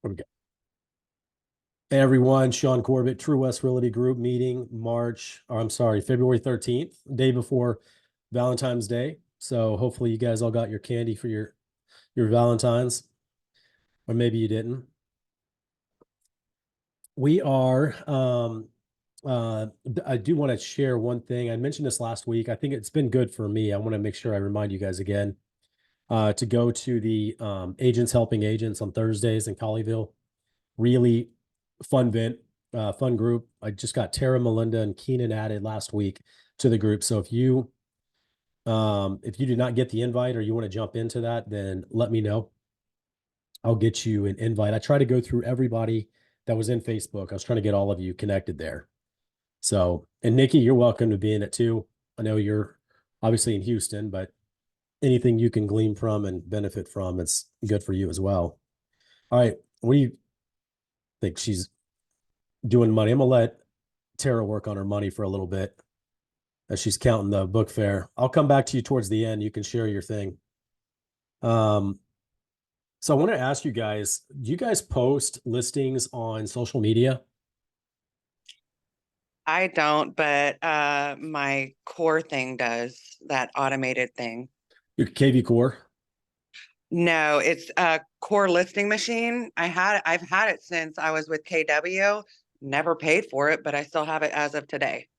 Okay. Hey everyone, Sean Corbett, TruWest Realty Group meeting February 13th, day before Valentine's Day. So hopefully you guys all got your candy for your Valentines, or maybe you didn't. We are I do want to share one thing. I mentioned this last week. I think it's been good for me. I want to make sure I remind you guys again to go to the Agents Helping Agents on Thursdays in Colleyville. Really fun fun group. I just got Tara, Melinda, and Keenan added last week to the group. So if you did not get the invite or you want to jump into that, then let me know. I'll get you an invite. I try to go through everybody that was in Facebook. I was trying to get all of you connected there. So, and Nikki, you're welcome to be in it too. I know you're obviously in Houston, but anything you can glean from and benefit from, it's good for you as well. All right. What do you think? She's doing money. I'm gonna let Tara work on her money for a little bit as she's counting the book fare. I'll come back to you towards the end. You can share your thing. So I want to ask you guys, do you guys post listings on social media? I don't, but my core thing does, that automated thing. Your KV Core? No, it's a core listing machine. I've had it since I was with KW. Never paid for it, but I still have it as of today.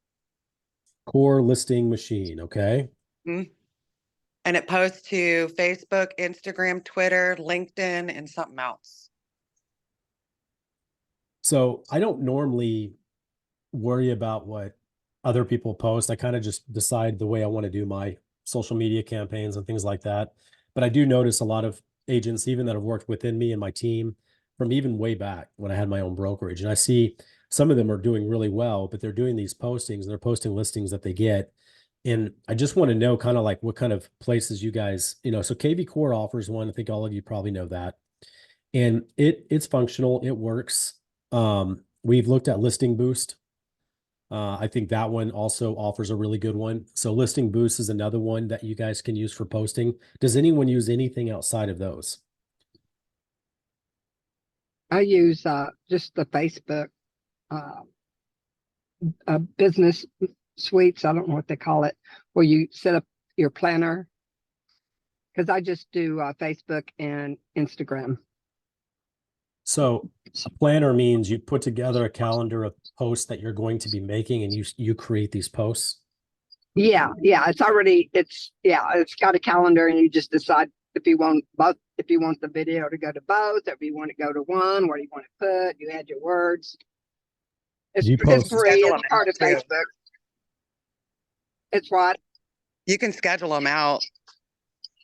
Core listing machine, okay. Mm-hmm. And it posts to Facebook, Instagram, Twitter, LinkedIn, and something else. So I don't normally worry about what other people post. I kind of just decide the way I want to do my social media campaigns and things like that. But I do notice a lot of agents, even that have worked within me and my team from even way back when I had my own brokerage. And I see some of them are doing really well, but they're doing these postings and they're posting listings that they get. And I just want to know kind of like what kind of places you guys, so KV Core offers one. I think all of you probably know that. And it's functional, it works. We've looked at Listing Boost. I think that one also offers a really good one. So Listing Boost is another one that you guys can use for posting. Does anyone use anything outside of those? I use just the Facebook business suites. I don't know what they call it, where you set up your planner. Because I just do Facebook and Instagram. So a planner means you put together a calendar of posts that you're going to be making, and you create these posts. Yeah, it's got a calendar, and you just decide if you want both, if you want the video to go to both, if you want to go to one, where you want to put, you add your words. It's free. It's part of Facebook. It's what? You can schedule them out.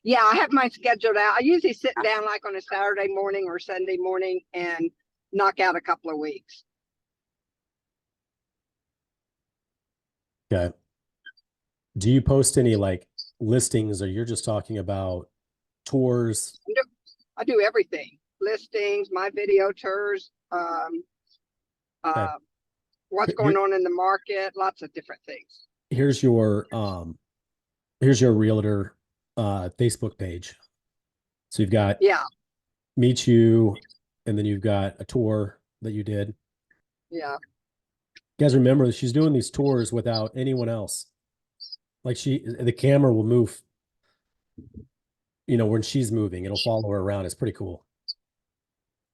Yeah, I have mine scheduled out. I usually sit down like on a Saturday morning or Sunday morning and knock out a couple of weeks. Okay. Do you post any like listings, or you're just talking about tours? I do everything. Listings, my video tours, what's going on in the market, lots of different things. Here's your realtor Facebook page. So you've got meet you, and then you've got a tour that you did. Yeah. You guys remember that she's doing these tours without anyone else. Like the camera will move, when she's moving, it'll follow her around. It's pretty cool.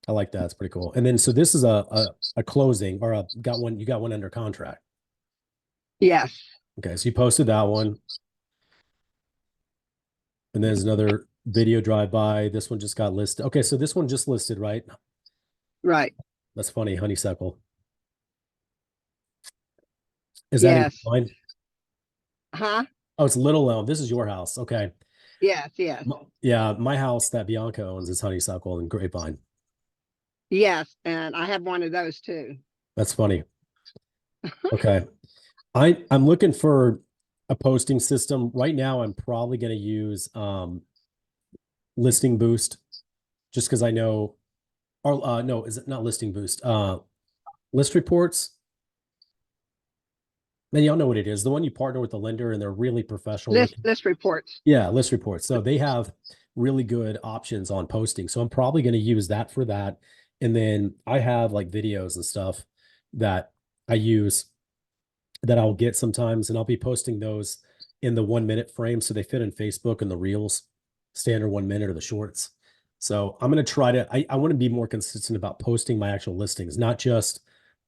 I like that. It's pretty cool. And then, so this is a closing, or you got one under contract. Yes. Okay. So you posted that one. And there's another video drive-by. This one just got listed. Okay, so this one just listed, right? Right. That's funny, honeysuckle. Is that mine? Huh? Oh, it's Little Elm. This is your house. Okay. Yes. Yeah, my house that Bianca owns is honeysuckle and grapevine. Yes, and I have one of those too. That's funny. Okay. I'm looking for a posting system. Right now, I'm probably going to use Listing Boost, just because I know, or no, is it not Listing Boost? List Reports. Man, y'all know what it is. The one you partner with the lender, and they're really professional. List Reports. Yeah, List Reports. So they have really good options on posting. So I'm probably going to use that for that. And then I have like videos and stuff that I use that I'll get sometimes, and I'll be posting those in the 1 minute frame. So they fit in Facebook and the reels, standard 1 minute or the shorts. So I'm going to try to, I want to be more consistent about posting my actual listings, not just,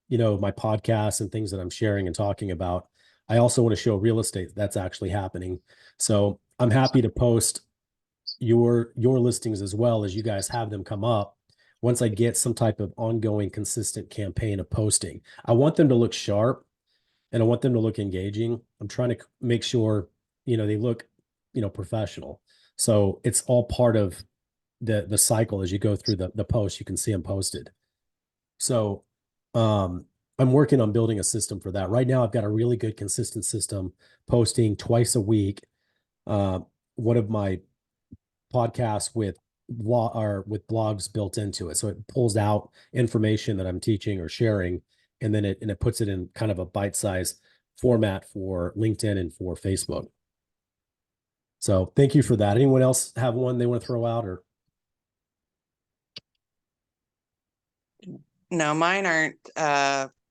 my podcasts and things that I'm sharing and talking about. I also want to show real estate that's actually happening. So I'm happy to post your listings as well as you guys have them come up once I get some type of ongoing consistent campaign of posting. I want them to look sharp and I want them to look engaging. I'm trying to make sure, they look, professional. So it's all part of the cycle. As you go through the post, you can see them posted. So I'm working on building a system for that. Right now, I've got a really good consistent system posting twice a week. One of my podcasts with blogs built into it. So it pulls out information that I'm teaching or sharing, and then it puts it in kind of a bite-sized format for LinkedIn and for Facebook. So thank you for that. Anyone else have one they want to throw out? Or No, mine aren't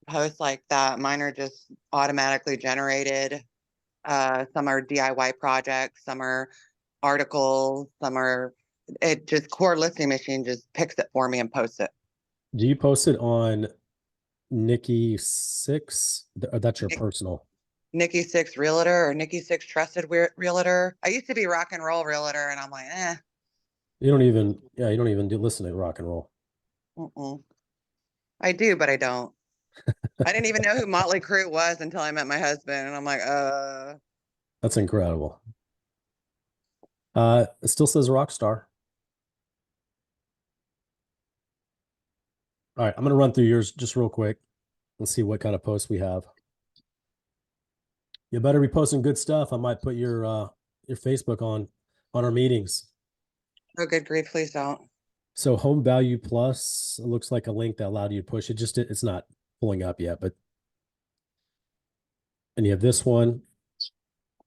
posts like that. Mine are just automatically generated. Some are DIY projects, some are articles, some are it just core listing machine just picks it for me and posts it. do you post it on Nikki Six? Or that's your Nick- personal? Nikki Six Realtor or Nikki Six Trusted Realtor. I used to be Rock and Roll Realtor, and I'm like, You don't even, yeah, you don't even listen to rock and roll. mm-mm. I do, but I don't. I didn't even know who Motley Crue was until I met my husband, and I'm like, That's incredible. It still says rock star. All right, I'm gonna run through yours just real quick and see what kind of posts we have. You better be posting good stuff. I might put your Facebook on our meetings. oh, good grief, please don't. So home value plus, it looks like a link that allowed you to push it. Just it's not pulling up yet, but and you have this one.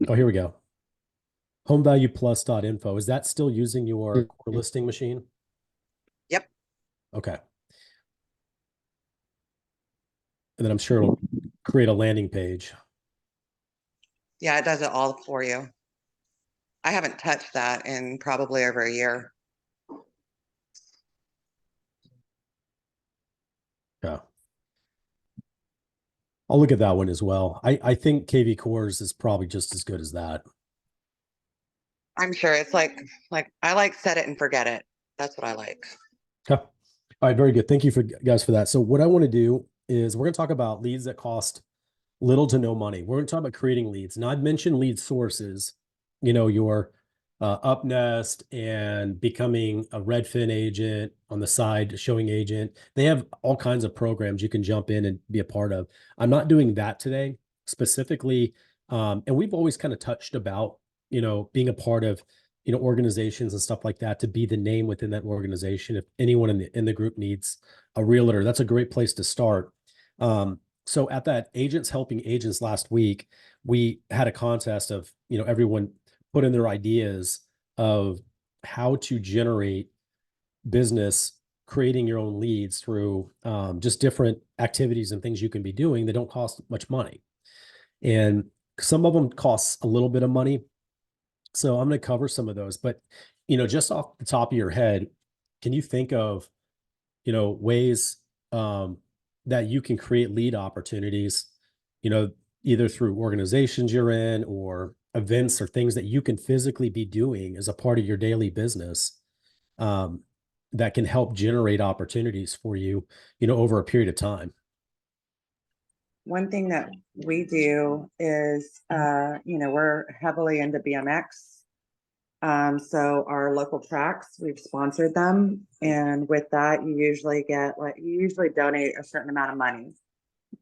Oh, here we go. Homevalueplus.info. Is that still using your core listing machine? Yep. Okay. And then I'm sure it'll create a landing page. Yeah, it does it all for you. I haven't touched that in probably over a year. Yeah. I'll look at that one as well. I think KV Cores is probably just as good as that. I'm sure it's like I like set it and forget it. That's what I like. Okay. All right, very good. Thank you guys for that. So what I want to do is we're going to talk about leads that cost little to no money. We're going to talk about creating leads. Now I've mentioned lead sources, your Upnest and becoming a Redfin agent on the side, showing agent. They have all kinds of programs you can jump in and be a part of. I'm not doing that today specifically. And we've always kind of touched about, being a part of, organizations and stuff like that, to be the name within that organization. If anyone in the group needs a realtor, that's a great place to start. So at that Agents Helping Agents last week, we had a contest of, everyone put in their ideas of how to generate business, creating your own leads through just different activities and things you can be doing that don't cost much money. And some of them cost a little bit of money. So I'm going to cover some of those, but, just off the top of your head, can you think of, ways that you can create lead opportunities, either through organizations you're in or events or things that you can physically be doing as a part of your daily business, that can help generate opportunities for you, over a period of time? One thing that we do is, we're heavily into BMX. So our local tracks, we've sponsored them. And with that, you usually donate a certain amount of money.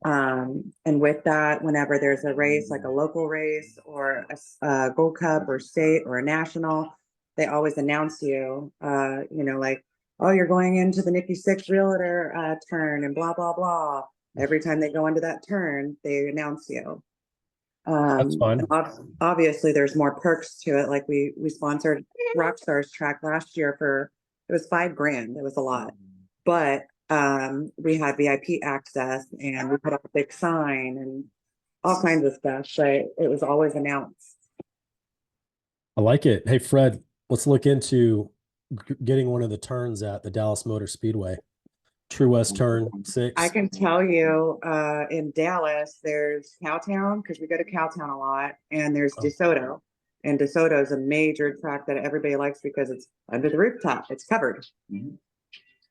And with that, whenever there's a race, like a local race or a Gold Cup or state or a national, they always announce you, like, oh, you're going into the Nikki Six Realtor turn and blah, blah, blah. Every time they go into that turn, they announce you. That's fine. Obviously there's more perks to it. Like we sponsored Rockstar's track last year for, it was $5,000. It was a lot, but We had VIP access and we put up a big sign and all kinds of stuff, but it was always announced. I like it. Hey, Fred, let's look into getting one of the turns at the Dallas Motor Speedway. TruWest turn I 6. can tell you, in Dallas, there's Cowtown, because we go to Cowtown a lot, and there's Oh. DeSoto. And DeSoto is a major track that everybody likes because it's under the rooftop, it's covered.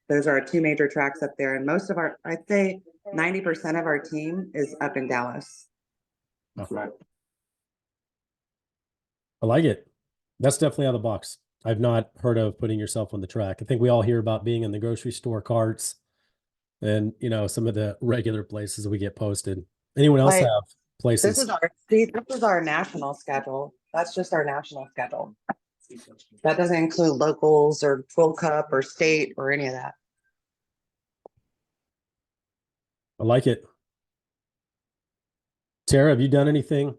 Those are our two major tracks up there, and most of our, I'd say 90% of our team is up in Dallas. That's right. I like it. That's definitely out of the box. I've not heard of putting yourself on the track. I think we all hear about being in the grocery store carts and, you know, some of the regular places we get posted. Anyone else Like, have places? this is our national schedule. That's just our national schedule. That doesn't include locals or World Cup or state or any of that. I like it. Tara, have you done anything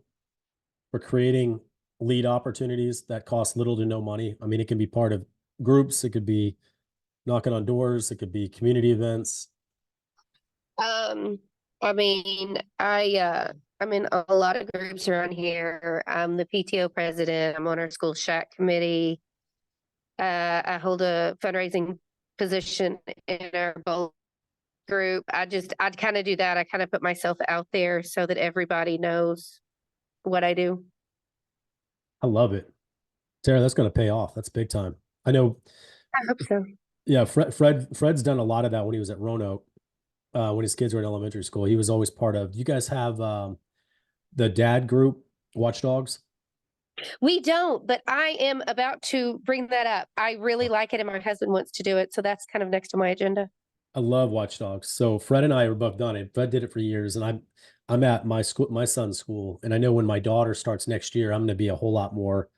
for creating lead opportunities that cost little to no money? I mean, it can be part of groups, it could be knocking on doors, it could be community events. I mean, I'm in a lot of groups around here. I'm the PTO president. I'm on our school shack committee. I hold a fundraising position in our bowl group. I'd kind of do that. I kind of put myself out there so that everybody knows what I do. I love it. Tara, that's going to pay off. That's big time. I know. I hope so. Yeah, Fred's done a lot of that when he was at Roanoke, when his kids were in elementary school. He was always part of. You guys have the dad group, Watchdogs? We don't, but I am about to bring that up. I really like it, and my husband wants to do it, so that's kind of next on my agenda. I love Watchdogs. So Fred and I are both done it. Fred did it for years, and I'm at my school, my son's school, and I know when my daughter starts next year, I'm going to be a whole lot more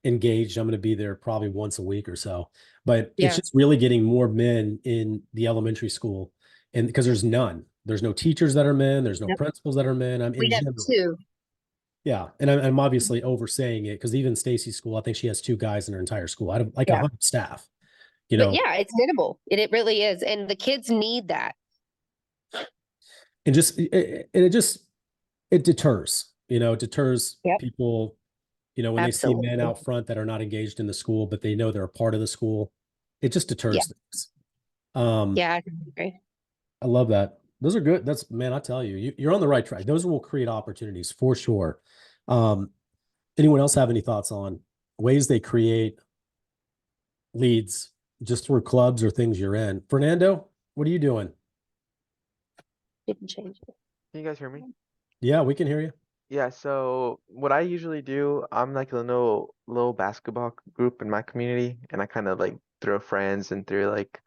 engaged. I'm going to be there probably once a week or so. But it's Yeah. just really getting more men in the elementary school, and because there's none, there's no teachers that are men, there's no Yep. principals that are men. I'm in We have general. two. Yeah, and I'm obviously oversaying it because even Stacy's school, I think she has 2 guys in her entire school. I don't like Yeah. 100 staff. You But know, yeah, it's minimal. It really is. And the kids need that. and it deters. You know, it deters Yep. people. You know, when they see men Absolutely. out front that are not engaged in the school, but they know they're a part of the school, it just deters things. Yeah, I agree. I love that. Those are good. That's man, I tell you, you're on the right track. Those will create opportunities for sure. Um, anyone else have any thoughts on ways they create leads just through clubs or things you're in? Fernando, what are you doing? Didn't change it. Can you guys hear me? Yeah, we can hear you. Yeah, so what I usually do, I'm like a little basketball group in my community, and I kind of like throw friends and through like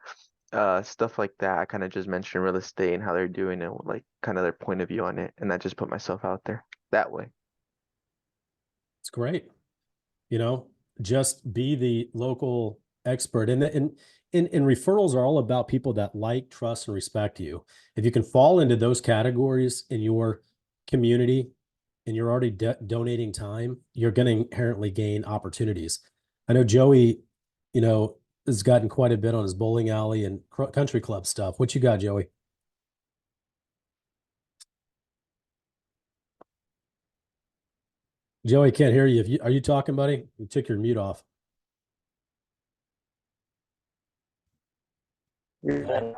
stuff like that. I kind of just mention real estate and how they're doing it, like kind of their point of view on it, and I just put myself out there that way. It's great. You know, just be the local expert. And referrals are all about people that like, trust, and respect you. If you can fall into those categories in your community and you're already donating time, you're going to inherently gain opportunities. I know Joey, you know, has gotten quite a bit on his bowling alley and country club stuff. What you got, Joey? Joey, can't hear you. Are you talking, buddy? You took your mute off. Can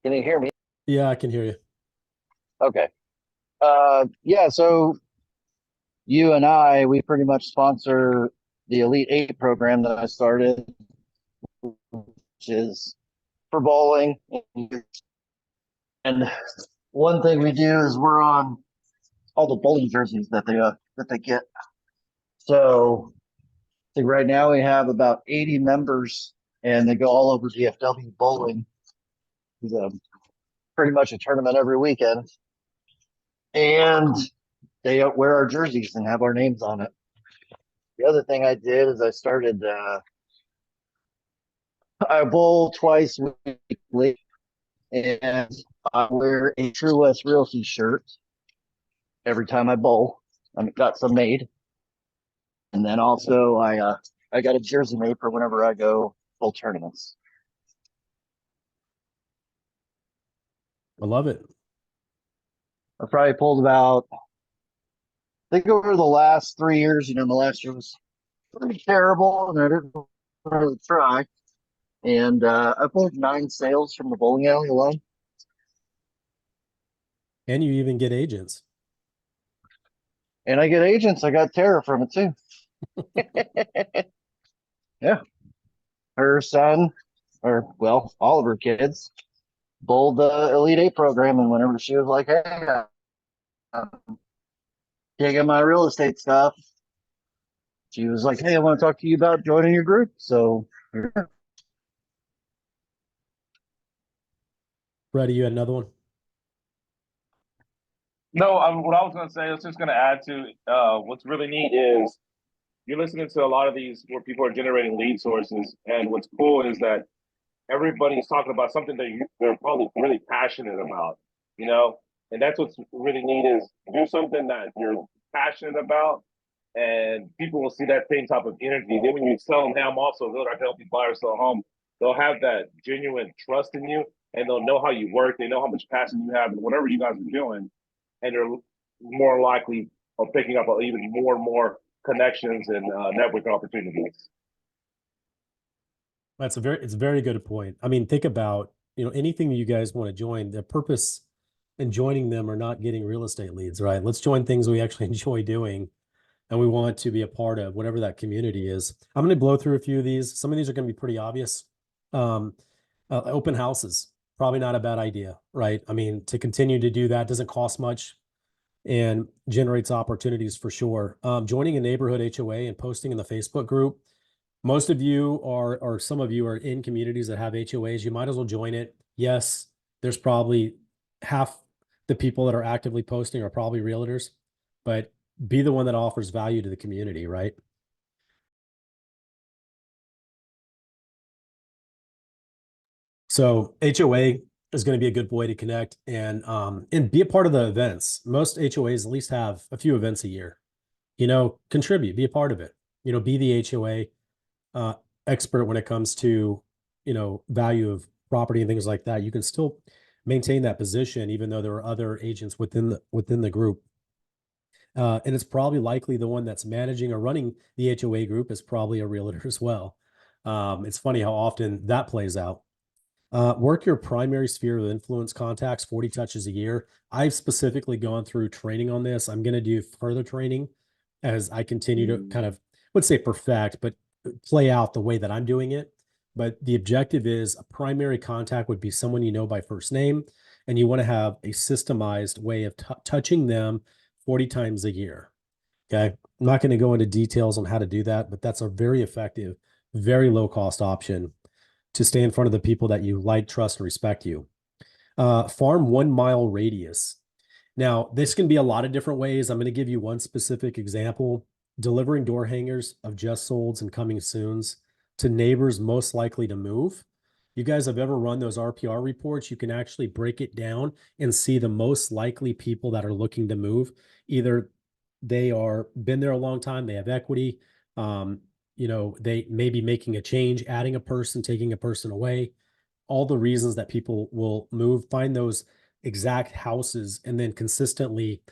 you hear me? Yeah, I can hear you. Okay. Yeah, so you and we pretty much sponsor the Elite Eight program that I started, which is for bowling. And one thing we do is we're on all the bowling jerseys that they get. So I think right now we have about 80 members, and they go all over DFW bowling. It's pretty much a tournament every weekend. And they wear our jerseys and have our names on it. The other thing I did is I started, I bowl twice weekly, and I wear a TruWest Realty shirt every time I bowl. I got some made. And then also I got a jersey made for whenever I go bowl tournaments. I love it. I probably pulled about, I think over the last 3 years, the last year was pretty terrible and I didn't really try. And I pulled 9 sales from the bowling alley alone. And you even get agents. And I get agents. I got Tara from it too. Yeah. Her son, or well, all of her kids, bowled the Elite Eight program. And whenever she was like, hey, I'm taking my real estate stuff, she was like, hey, I want to talk to you about joining your group. So, yeah. Freddie, you had another one? No, what I was going to say, I was just going to add to what's really neat is you're listening to a lot of these where people are generating lead sources. And what's cool is that everybody's talking about something that they're probably really passionate about, and that's what's really neat is do something that you're passionate about and people will see that same type of energy. Then when you tell them, hey, I'm also going to help you buy or sell a home, they'll have that genuine trust in you and they'll know how you work. They know how much passion you have in whatever you guys are doing. And they're more likely of picking up even more and more connections and network opportunities. It's a very good point. I mean, think about, anything that you guys want to join, the purpose in joining them are not getting real estate leads, right? Let's join things we actually enjoy doing and we want to be a part of, whatever that community is. I'm going to blow through a few of these. Some of these are going to be pretty obvious. Open houses, probably not a bad idea, right? I mean, to continue to do that doesn't cost much and generates opportunities for sure. Joining a neighborhood HOA and posting in the Facebook group. Most of you are, or some of you are in communities that have HOAs. You might as well join it. Yes, there's probably half the people that are actively posting are probably realtors, but be the one that offers value to the community, right? So HOA is going to be a good way to connect and be a part of the events. Most HOAs at least have a few events a year. Contribute, be a part of it. Be the HOA expert when it comes to, value of property and things like that. You can still maintain that position even though there are other agents within the group. And it's probably likely the one that's managing or running the HOA group is probably a realtor as well. It's funny how often that plays out. Work your primary sphere of influence contacts 40 touches a year. I've specifically gone through training on this. I'm going to do further training as I continue to kind of, I would say perfect, but play out the way that I'm doing it. But the objective is a primary contact would be someone you know by first name, and you want to have a systemized way of touching them 40 times a year. Okay. I'm not going to go into details on how to do that, but that's a very effective, very low cost option to stay in front of the people that you like, trust, and respect you. Farm 1 mile radius. Now, this can be a lot of different ways. I'm going to give you one specific example. Delivering door hangers of just solds and coming soons to neighbors most likely to move. You guys have ever run those RPR reports? You can actually break it down and see the most likely people that are looking to move. Either they are been there a long time, they have equity, they may be making a change, adding a person, taking a person away, all the reasons that people will move. Find those exact houses and then consistently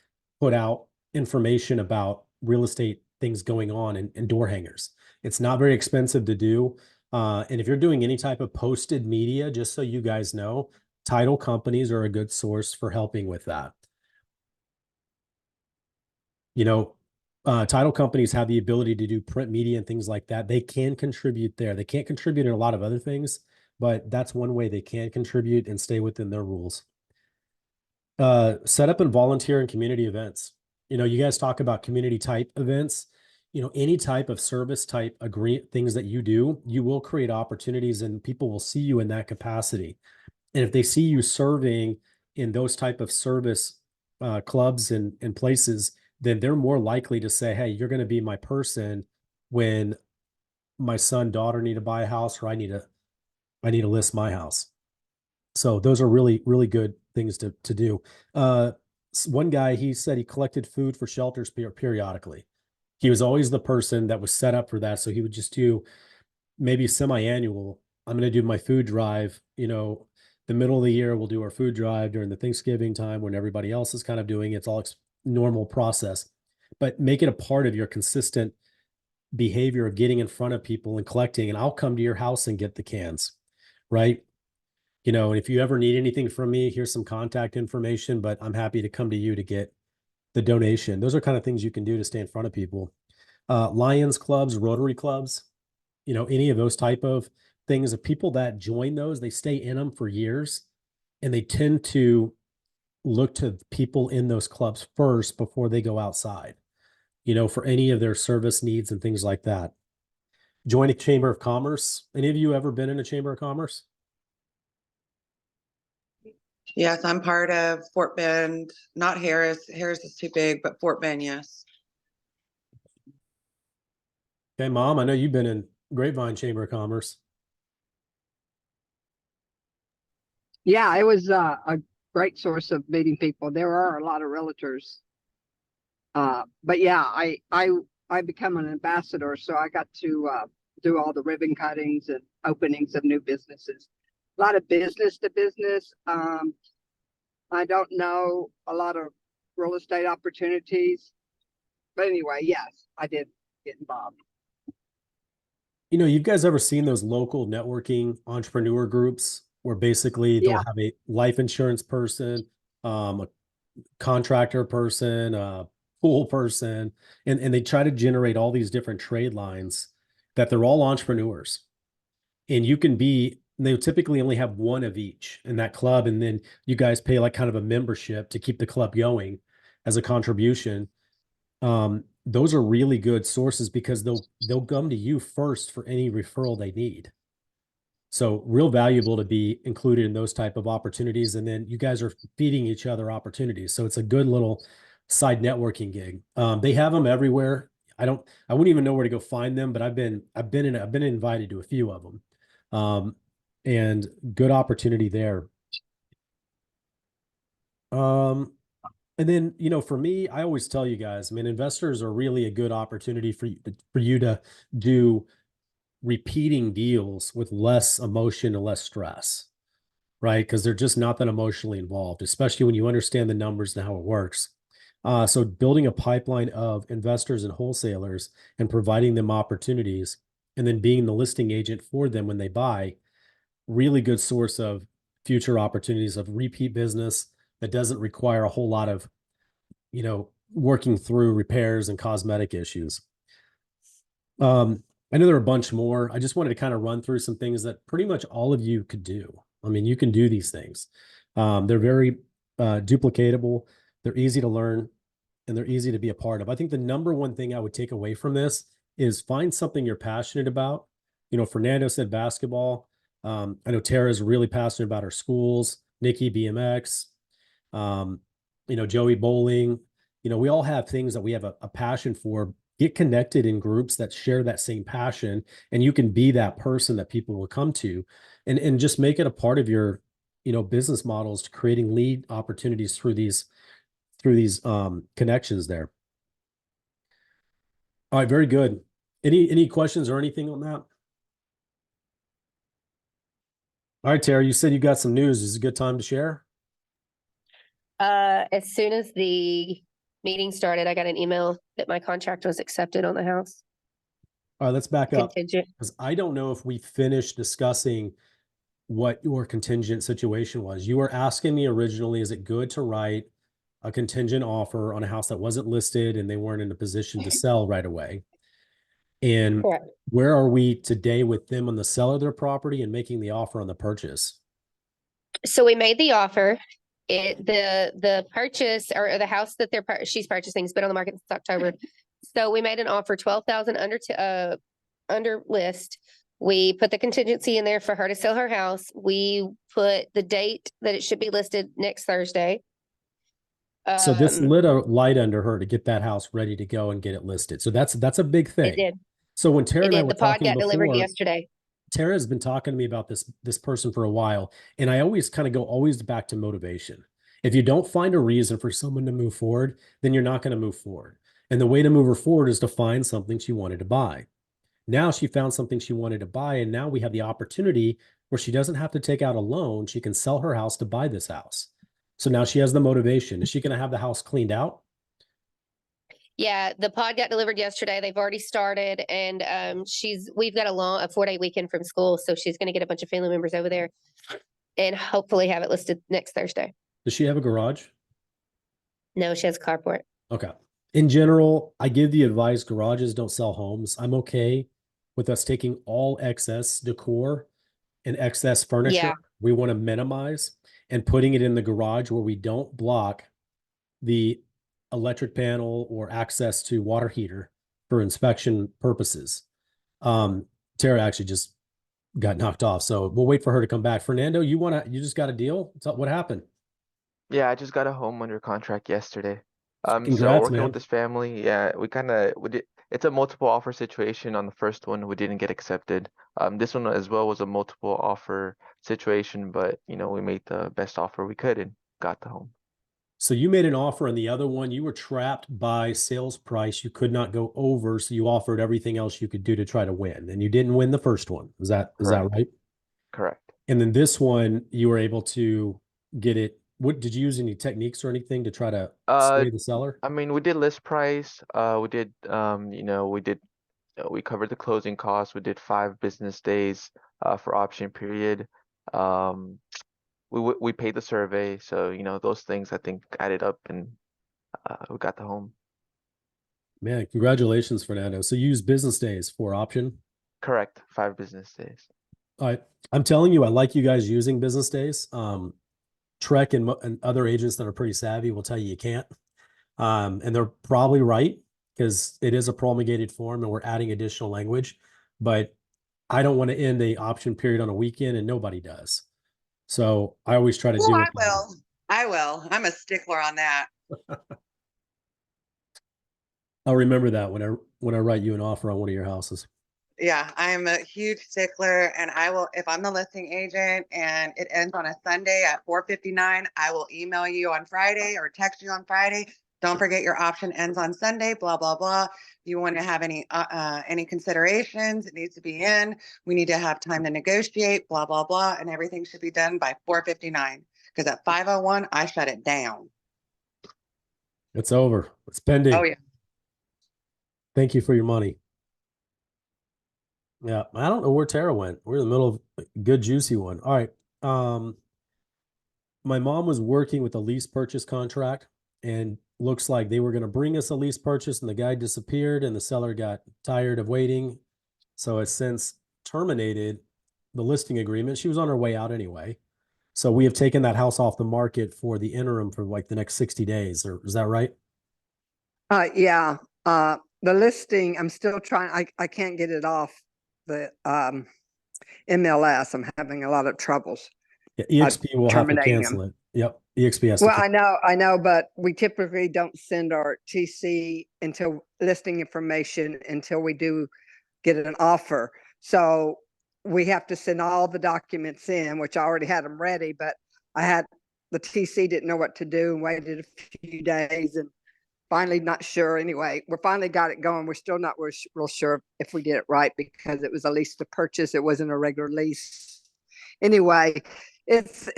put out information about real estate things going on and door hangers. It's not very expensive to do. And if you're doing any type of posted media, just so you guys know, title companies are a good source for helping with that. Title companies have the ability to do print media and things like that. They can contribute there. They can't contribute in a lot of other things, but that's one way they can contribute and stay within their rules. Set up and volunteer in community events. You guys talk about community type events. Any type of service type things that you do, you will create opportunities and people will see you in that capacity. And if they see you serving in those type of service clubs and places, then they're more likely to say, hey, you're going to be my person when my son, daughter need to buy a house, or I need to list my house. So those are really, really good things to do. One guy, he said he collected food for shelters periodically. He was always the person that was set up for that. So he would just do maybe semi-annual. I'm going to do my food drive, The middle of the year, we'll do our food drive during the Thanksgiving time when everybody else is kind of doing it. It's all normal process, but make it a part of your consistent behavior of getting in front of people and collecting. And I'll come to your house and get the cans, right? You know, and if you ever need anything from me, here's some contact information, but I'm happy to come to you to get the donation. Those are kind of things you can do to stay in front of people. Lions clubs, Rotary clubs, you know, any of those type of things, of people that join those, they stay in them for years, and they tend to look to people in those clubs first before they go outside, you know, for any of their service needs and things like that. Join a chamber of commerce. Any of you ever been in a chamber of commerce? Yes, I'm part of Fort Bend, not Harris. Harris is too big, but Fort Bend, yes. Okay, Mom, I know you've been in Grapevine Chamber of Commerce. Yeah, it was a great source of meeting people. There are a lot of realtors. But yeah, I become an ambassador, so I got to do all the ribbon cuttings and openings of new businesses. A lot of business to business. I don't know a lot of real estate opportunities, but anyway, yes, I did get involved. You know, you guys ever seen those local networking entrepreneur groups where basically they'll Yeah. have a life insurance person, a contractor person, a pool person, and they try to generate all these different trade lines that they're all entrepreneurs. And you can be, they typically only have one of each in that club. And then you guys pay like kind of a membership to keep the club going as a contribution. Those are really good sources because they'll come to you first for any referral they need. So real valuable to be included in those type of opportunities. And then you guys are feeding each other opportunities. So it's a good little side networking gig. They have them everywhere. I wouldn't even know where to go find them, but I've been invited to a few of them. And good opportunity there. And then, you know, for me, I always tell you guys, I mean, investors are really a good opportunity for you to do repeating deals with less emotion and less stress, right? Because they're just not that emotionally involved, especially when you understand the numbers and how it works. So building a pipeline of investors and wholesalers and providing them opportunities, and then being the listing agent for them when they buy, really good source of future opportunities of repeat business that doesn't require a whole lot of, you know, working through repairs and cosmetic issues. I know there are a bunch more. I just wanted to kind of run through some things that pretty much all of you could do. I mean, you can do these things. They're very duplicatable. They're easy to learn, and they're easy to be a part of. I think the number one thing I would take away from this is find something you're passionate about. You know, Fernando said basketball. I know Tara is really passionate about her schools. Nikki, BMX. You know, Joey, bowling. You know, we all have things that we have a passion for. Get connected in groups that share that same passion, and you can be that person that people will come to, and just make it a part of your, you know, business models to creating lead opportunities through these connections there. All right, very good. Any questions or anything on that? All right, Tara, you said you got some news. Is it a good time to share? As soon as the meeting started, I got an email that my contract was accepted on the house. All right, let's back up, Contingent. because I don't know if we finished discussing what your contingent situation was. You were asking me originally, is it good to write a contingent offer on a house that wasn't listed and they weren't in a position to sell right away? And Correct. where are we today with them on the sale of their property and making the offer on the purchase? So we made the offer. The purchase or the house that she's purchasing has been on the market since October. So we made an offer 12,000 under list. We put the contingency in there for her to sell her house. We put the date that it should be listed next Thursday. So this lit a light under her to get that house ready to go and get it listed. So that's a big thing. It did. So when Tara It and I did. were The pod talking got delivered before, yesterday. Tara has been talking to me about this person for a while, and I always kind of go always back to motivation. If you don't find a reason for someone to move forward, then you're not going to move forward. And the way to move her forward is to find something she wanted to buy. Now she found something she wanted to buy, and now we have the opportunity where she doesn't have to take out a loan. She can sell her house to buy this house. So now she has the motivation. Is she going to have the house cleaned out? Yeah, the pod got delivered yesterday. They've already started, and we've got a 4-day weekend from school, so she's going to get a bunch of family members over there, and hopefully have it listed next Thursday. Does she have a garage? No, she has a carport. Okay. In general, I give the advice garages don't sell homes. I'm okay with us taking all excess decor and excess furniture. Yeah. We want to minimize and putting it in the garage where we don't block the electric panel or access to water heater for inspection purposes. Tara actually just got knocked off, so we'll wait for her to come back. Fernando, you just got a deal? What happened? Yeah, I just got a home under contract yesterday. So Congrats, working man. with this family, yeah, we did. It's a multiple offer situation. On the first one, we didn't get accepted. This one as well was a multiple offer situation, but we made the best offer we could and got the home. So you made an offer on the other one. You were trapped by sales price. You could not go over, so you offered everything else you could do to try to win, and you didn't win the first one. Is that right? Correct. And then this one, you were able to get it. What did you use any techniques or anything to try to sway the seller? I mean, we did list price. We did, we covered the closing costs. We did 5 business days for option period. We paid the survey, so those things I think added up, and we got the home. Man, congratulations, Fernando. So you use business days for option? Correct, 5 business days. I'm telling you, I like you guys using business days. Trek and other agents that are pretty savvy will tell you can't. And they're probably right, because it is a promulgated form and we're adding additional language. But I don't want to end a option period on a weekend, and nobody does. So I always try to do it. I will. I'm a stickler on that. I'll remember that when I write you an offer on one of your houses. Yeah, I'm a huge stickler, and I will, if I'm the listing agent and it ends on a Sunday at 4:59, I will email you on Friday or text you on Friday. Don't forget your option ends on Sunday, blah, blah, blah. You want to have any considerations, it needs to be in. We need to have time to negotiate, blah, blah, blah, and everything should be done by 4:59. Because at 5:01, I shut it down. It's over. It's pending. Oh, yeah. Thank you for your money. Yeah, I don't know where Tara went. We're in the middle of a good, juicy one. All right. My mom was working with a lease purchase contract, and looks like they were going to bring us a lease purchase, and the guy disappeared, and the seller got tired of waiting. So has since terminated the listing agreement. She was on her way out anyway. So we have taken that house off the market for the interim for like the next 60 days. Or is that right? Yeah. The listing, I'm still trying, I can't get it off the MLS. I'm having a lot of troubles. Yeah, EXP will have to cancel it. Yep. EXP has to. Well, I know, but we typically don't send our TC until listing information until we do get an offer. So we have to send all the documents in, which I already had them ready, but the TC didn't know what to do and waited a few days and finally not sure. Anyway, we finally got it going. We're still not real sure if we did it right because it was a lease to purchase. It wasn't a regular lease. Anyway, it's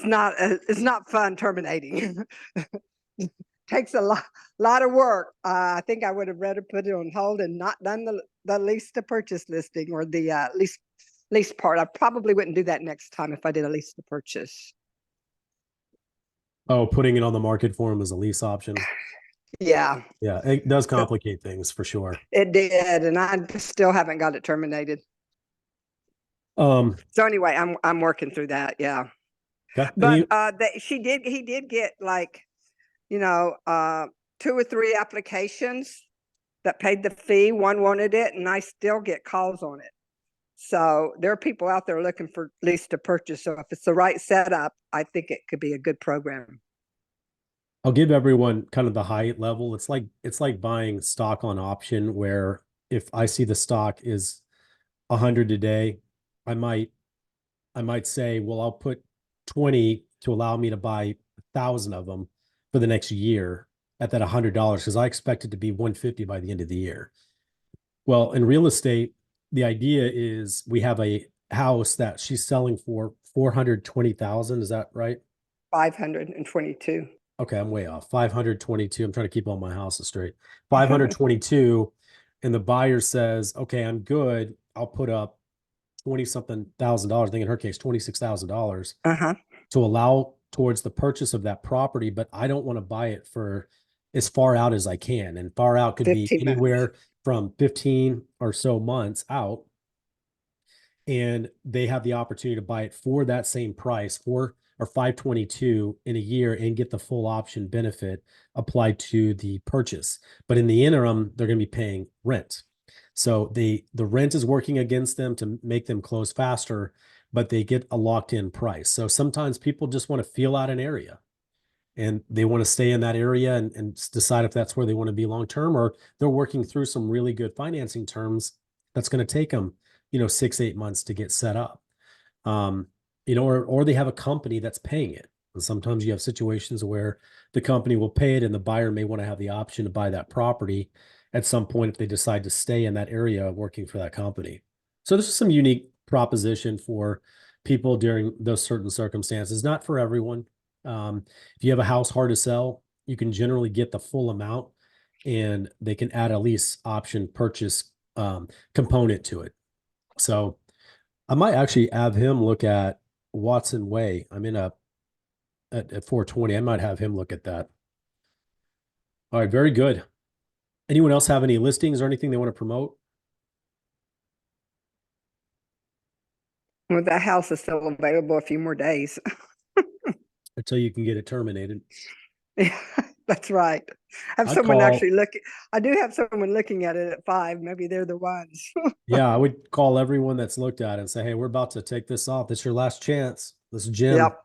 not fun terminating. Takes a lot of work. I think I would have rather put it on hold and not done the lease to purchase listing or the lease part. I probably wouldn't do that next time if I did a lease to purchase. Oh, putting it on the market for him as a lease option. Yeah. Yeah, it does complicate things for sure. It did, and I still haven't got it terminated. So anyway, I'm working through that. Yeah. Okay. But he did get like, 2 or 3 applications that paid the fee. One wanted it, and I still get calls on it. So there are people out there looking for lease to purchase. So if it's the right setup, I think it could be a good program. I'll give everyone kind of the high level. It's like buying stock on option, where if I see the stock is 100 today, I might say, well, I'll put 20 to allow me to buy 1,000 of them for the next year at that $100, because I expect it to be 150 by the end of the year. Well, in real estate, the idea is we have a house that she's selling for 420,000. Is that right? 522. Okay, I'm way off. 522. I'm trying to keep all my houses straight. 522. And the buyer says, okay, I'm good. I'll put up 20 something $1,000. I think in her case, $26,000 Uh-huh. to allow towards the purchase of that property, but I don't want to buy it for as far out as I can. And far out could be 15 months. anywhere from 15 or so months out. And they have the opportunity to buy it for that same price, 522 in a year, and get the full option benefit applied to the purchase. But in the interim, they're going to be paying rent. So the rent is working against them to make them close faster, but they get a locked in price. So sometimes people just want to feel out an area and they want to stay in that area and decide if that's where they want to be long term, or they're working through some really good financing terms that's going to take them 6-8 months to get set up. Or they have a company that's paying it. And sometimes you have situations where the company will pay it and the buyer may want to have the option to buy that property at some point if they decide to stay in that area working for that company. So this is some unique proposition for people during those certain circumstances, not for everyone. If you have a house hard to sell, you can generally get the full amount and they can add a lease option purchase component to it. So I might actually have him look at Watson Way. I'm in at 420. I might have him look at that. All right, very good. Anyone else have any listings or anything they want to promote? Well, that house is still available a few more days. Until you can get it terminated. Yeah, that's right. I have I'd someone call- actually looking. I do have someone looking at it at 5. Maybe they're the ones. Yeah, I would call everyone that's looked at it and say, hey, we're about to take this off. This is your last chance. This is Jim. Yep.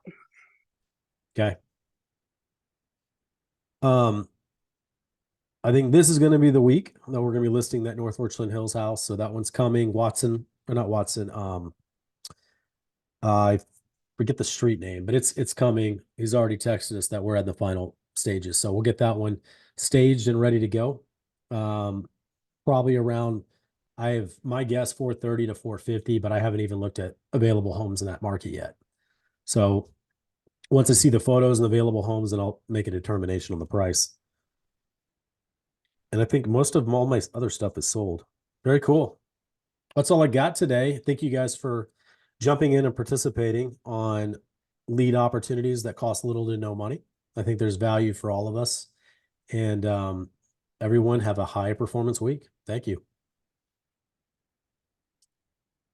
Okay. I think this is going to be the week that we're going to be listing that North Richland Hills house. So that one's coming. Watson, or not Watson. I forget the street name, but it's coming. He's already texted us that we're at the final stages. So we'll get that one staged and ready to go. Probably around, I have my guess 430 to 450, but I haven't even looked at available homes in that market yet. So once I see the photos and available homes, then I'll make a determination on the price. And I think most of all my other stuff is sold. Very cool. That's all I got today. Thank you guys for jumping in and participating on lead opportunities that cost little to no money. I think there's value for all of us. And everyone have a high performance week. Thank you.